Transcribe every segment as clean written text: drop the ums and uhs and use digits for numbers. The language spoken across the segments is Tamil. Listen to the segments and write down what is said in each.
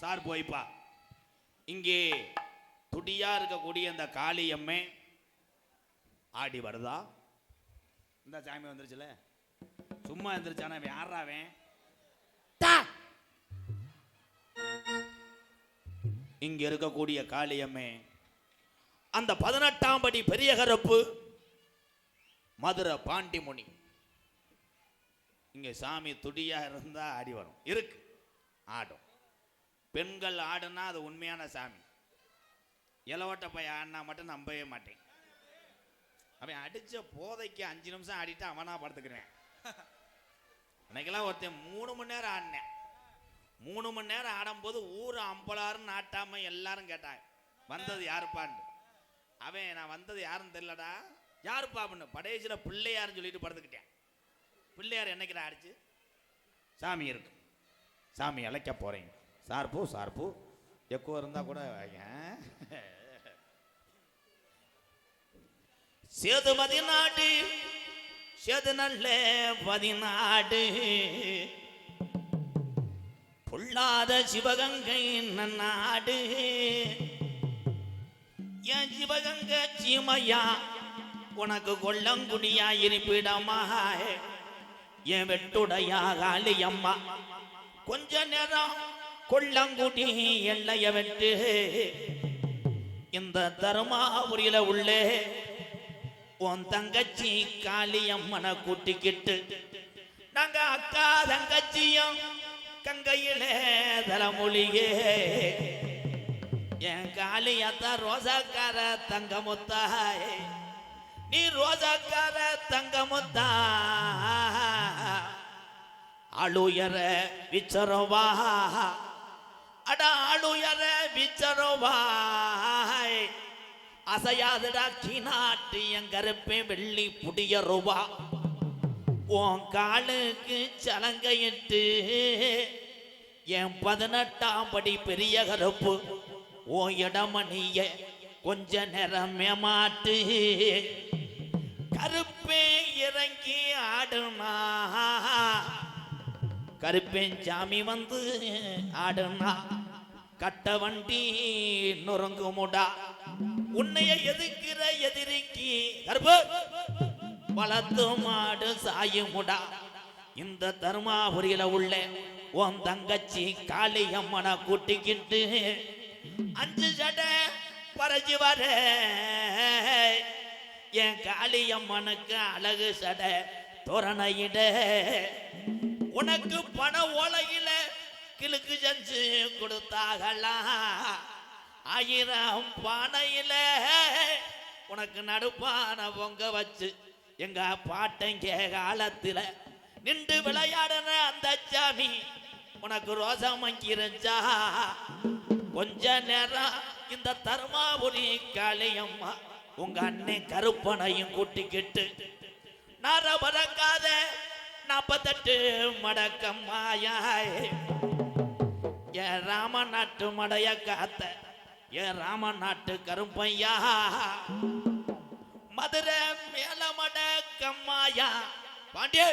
சார் போய்ப்பா. இங்கே துடியா இருக்கக்கூடிய இந்த காளியம்மே ஆடி வருதா? இந்த சாமி வந்துருச்சுல, சும்மா எந்திரிச்சான யாராவேன்? இங்க இருக்கக்கூடிய காளியம்மே அந்த 18ஆம் படி பெரிய கருப்பு மதுரை பாண்டிமுனி. இங்க சாமி துடியா இருந்தா ஆடி வரும், இருக்கு ஆடும். பெண்கள் ஆடுனா அது உண்மையான சாமி. இளவட்ட பையன் ஆடினா மட்டும் நம்பவே மாட்டேன். அவன் அடிச்ச போதைக்கு 5 நிமிஷம் ஆடிட்டு அவனா படுத்துக்கிறேன். அன்னைக்கெல்லாம் ஒருத்தன் 3 மணி நேரம் ஆடினேன். 3 மணி நேரம் ஆடும்போது ஊர் அம்பலாருன்னு நாட்டாம எல்லாரும் கேட்டாங்க, வந்தது யாருப்பான்னு. அவன் நான் வந்தது யாருன்னு தெரியலடா, யாருப்பா அப்படின்னு படையச்சில் பிள்ளையாருன்னு சொல்லிட்டு படுத்துக்கிட்டேன். பிள்ளையார் என்னைக்கிட்ட ஆடிச்சு? சாமி இருக்கு, சாமி அழைக்க போறீங்க. சார்பூ சார்பூ எக்கோ இருந்தா கூட சேது 14 சேது நல்ல 14 பொல்லாத சிவகங்கை நாடு. என் சிவகங்கை சீமையா உனக்கு கொல்லங்குடியா இருப்பிடமா? என் வெட்டுடையா காளியம்மா கொஞ்ச நேரம் கொல்லங்குடி எல்லைய வெட்டு. இந்த தருமாபுரியில உள்ளே உன் தங்கச்சி காளியம்மனை கூட்டிக்கிட்டு நாங்க அக்கா தங்கச்சியும் கங்கையிலே தலைமொழியே. என் காளியத்தா ரோசாக்கார தங்கமுத்தாய், நீ ரோசாக்கார தங்கமுத்தா. ஆளுயர விச்சரவா அட ஆளுயர விச்சரவாய். அசையாதடா கிநாட்டு என் கருப்பே வெள்ளி புடிய ரூபா. உன் காலுக்கு சலங்கையிட்டு என் 18ஆம் படி பெரிய கருப்பு உன் இடமணிய கொஞ்ச நேரம் மேமாட்டு. கருப்பே இறங்கி ஆடுனா, கருப்பேன் சாமி வந்து ஆடுனா கட்ட வண்டி நொறுங்குமுடா. உன்னைய எதிர்க்கிற எதிரிக்கு கருப்பு வளர்த்து மாடு சாயுமுடா. இந்த தருமாபுரியில உள்ள உன் தங்கச்சி காளியம்மனை கூட்டிக்கிட்டு 5 சடை பறஞ்சு வர. என் காளியம்மனுக்கு அழகு சடை தோரணையிட. உனக்கு பண ஓலையில கிழக்கு செஞ்சு கொடுத்தாங்களா? 1000 பானையில உனக்கு நடுப்பான பொங்க வச்சு எங்க பாட்டங்க காலத்துல நின்று விளையாடுன அந்த சாமி உனக்கு ரோசம் மங்கிருச்சா? கொஞ்ச நேரம் இந்த தருமாபுரி காளியம்மா உங்க அண்ணன் கருப்பனையும் கூட்டிக்கிட்டு நார பறக்காத 48 மடக்கம்மாயாய். என் ராம நாட்டு மடைய காத்த என் ராம நாட்டு கருப்பையா. மதுரை மேலமட கம்மாயா, பாண்டிய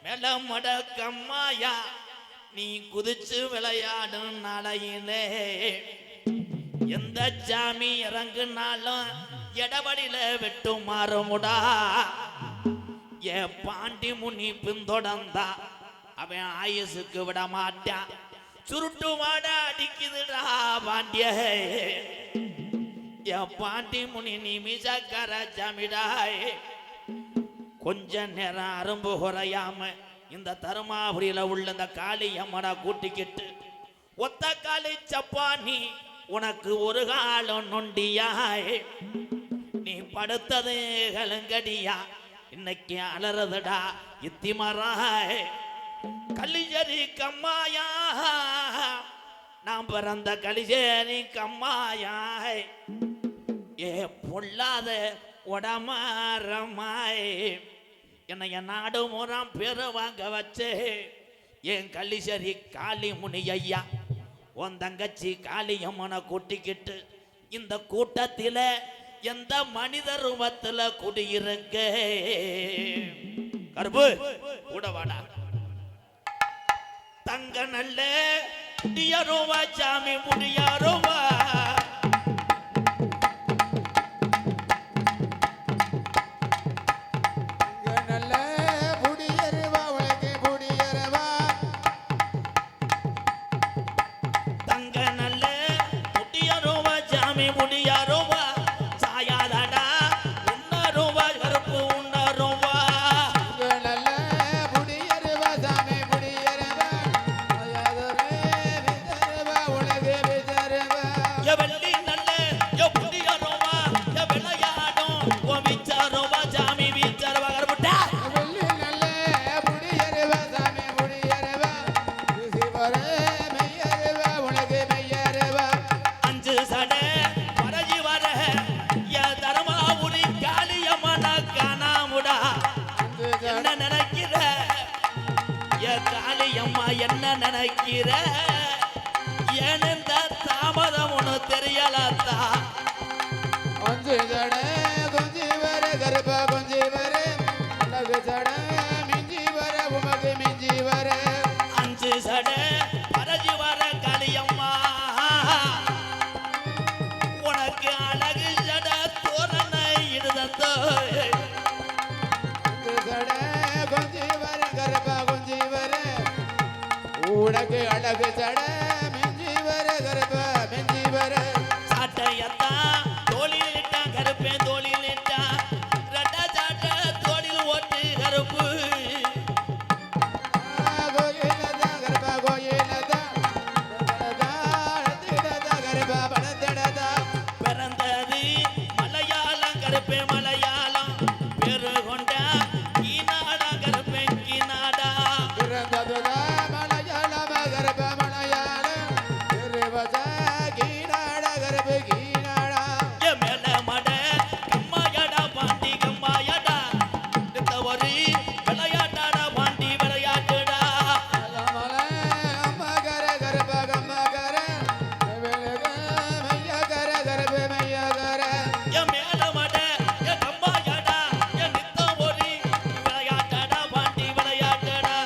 மேலமட கம்மாயா. நீ குதிச்சு விளையாடும் நாளையிலே எந்த சாமி இறங்குனாலும் எடபடியில வெட்டு மாறுமுடா. என் பாண்டி முனி பின்தொடர்ந்தா அவன் ஆயுசுக்கு விட மாட்டான். சுருட்டு வாட அடிக்குதுடா பாண்டிய. என் பாண்டி முனி நீ மீசக்கார சாமிடாய். கொஞ்ச நேரம் அரும்பு குறையாம இந்த தருமாபுரியில உள்ள இந்த காளியம்மனை கூட்டிக்கிட்டு ஒத்த காளி சப்பானி உனக்கு ஒரு காலம் நொண்டியாய். நீ படுத்தது கலங்கடியா, இன்னைக்கு அலறதுடா இத்திமராய். கலிஜரி கம்மாயா, நாம் பிறந்த கலிஜரி கம்மாயாய். ஏ பொல்லாத உடமாரமாய், என்னைய நாடு முறம் பேரு வாங்க வச்சே என் கலிசரி காளி முனி ஐயா. உன் தங்கச்சி காளியம்மனை கூட்டிக்கிட்டு இந்த கூட்டத்தில் எந்த மனித ரூபத்தில் குடியிருக்க கருப்பு கூட வாடா. தங்க நல்ல முடியாரோவா சாமி முடியாரோவா என்ன நினைக்கிற ஏனெந்த தாமதம் ஒண்ணு தெரியலத்தா கொஞ்சி ஜட கொஞ்சி வர கருப்பா கொஞ்சி வர அழகு ஜட மிஞ்சி வர உமக்கு மிஞ்சி வர 5 சட பரஜி வர காளியம்மா உனக்கு அழகு ஜட தோரணை இடுதந்தோ ஜட கொஞ்சி வர கருப்பா கொஞ்சி வர உனக்கு அழகு ஜட மிஞ்சி வர கருப்பா மிஞ்சி வர சாட்டையத்தா தோளில் இட்டா கருப்பே தோளில் இட்டா ரெட்டா சாட்ட தோளில் ஓட்டு கருப்பு கோயிலதா கருப்பா கோயிலதா கருப்பா பணத்திடதா பிறந்தது மலையாளம் கருப்பே மலையாளம் பேரு கொண்டா கீநாடா கருப்பே கீநாடா பிறந்ததுதா மலையாளம் கருப்பா மலையாளம் திருவதா கீநாடா கருப்பு கீநாடா மேல மட கம்மாயடா பாண்டி கம்மாயடா ஒரு விளையாட்டாடா பாண்டி விளையாட்டுடா மலை அம்மா கர கருப்பா கம்மா கர மையா கர கருப்பு மையா கர மேல மட கம்மாயடா நித்தம் ஒரு விளையாட்டாடா பாண்டி விளையாட்டுடா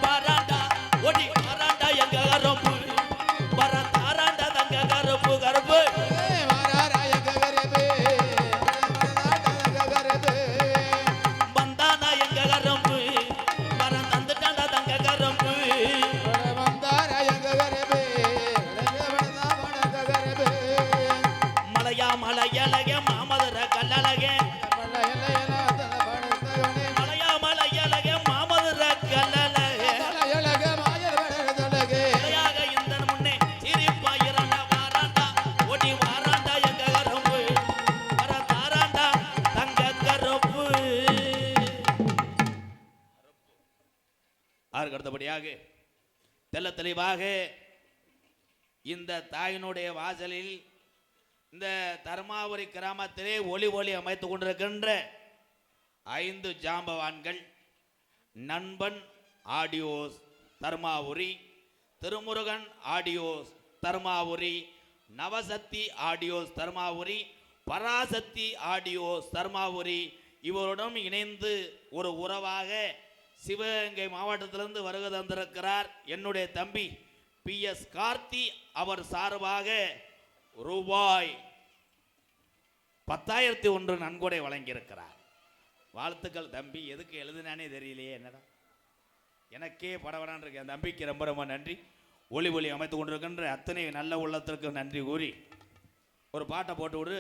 வராண்டா ஓடி வராண்டா எங்க கருப்பு வரந்தாராண்டா தங்க கருப்பு கருப்பு வந்தானா எங்க கருப்பு வரம் தந்துட்டாண்டா தங்க கருப்பு மலையா மலையழக மாமதுர கல்லழக மலையா மலையழக மாமதுர கல்லழக மலையாக இந்த முன்னே சிரிப்பாயிரண்டா வாராண்டா ஓடி வாராண்டா எங்க கருப்பு வரந்தாராண்டா தங்க கருப்பு அதற்கு அடுத்தபடியாக தெள்ள தெளிவாக இந்த தாயினுடைய வாசலில் இந்த தர்மாபுரி கிராமத்திலே ஒளி ஒளி அமைத்துக் கொண்டிருக்கின்ற 5 ஜாம்பவான்கள் Nanban audios Dharmapuri, Thirumurugan audios Dharmapuri, Navasakthi audios Dharmapuri, Parasakthi audios Dharmapuri இவருடன் இணைந்து ஒரு உறவாக சிவகங்கை மாவட்டத்திலிருந்து வருகை தந்திருக்கிறார் என்னுடைய தம்பி PS கார்த்தி. அவர் சார்பாக ரூபாய் 10,001 நன்கொடை வழங்கியிருக்கிறார். வாழ்த்துக்கள் தம்பி. எதுக்கு எழுதுனானே தெரியலையே, என்னடா எனக்கே படவடான் இருக்கு. என் தம்பிக்கு ரொம்ப ரொம்ப நன்றி. ஒளி ஒளி அமைத்து கொண்டிருக்கின்ற அத்தனை நல்ல உள்ளத்திற்கு நன்றி கூறி ஒரு பாட்டை போட்டு விடு.